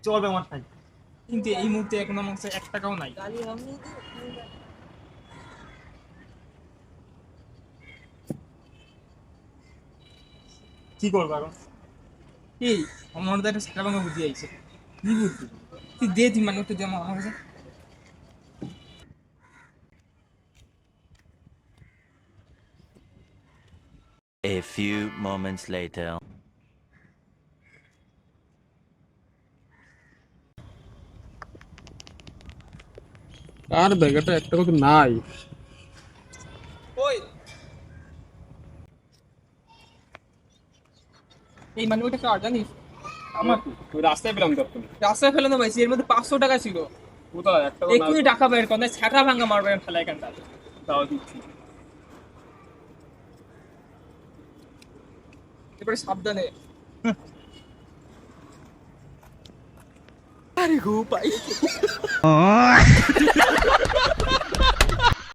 চলবে আমার তাই। কিন্তু এই মুহূর্তে এখন আমার কাছে 1 টাকাও নাই। কি করবো এখন? এই আমার মনে হয় একটা সারা ভাঙা বুদ্ধি আইছে। কি বুদ্ধি? তুই দে, তুই মানে একটু দে আমার কাছে। A few moments later. আর ব্যাগটা একটা কথা নাই। ওই এই মানে ওইটা কার জানিস? আমার ওই রাস্তায় পেলাম তো তুমি। রাস্তায় ফেলানো পাইছি, এর মধ্যে 500 টাকা ছিল। কোথায় একটা না এক্ষুনি টাকা বের কর, না ছাকা ভাঙা মারবে ফেলা এখানটা। দাও দিচ্ছি। এবারে সাবধানে। আরে গো পাই।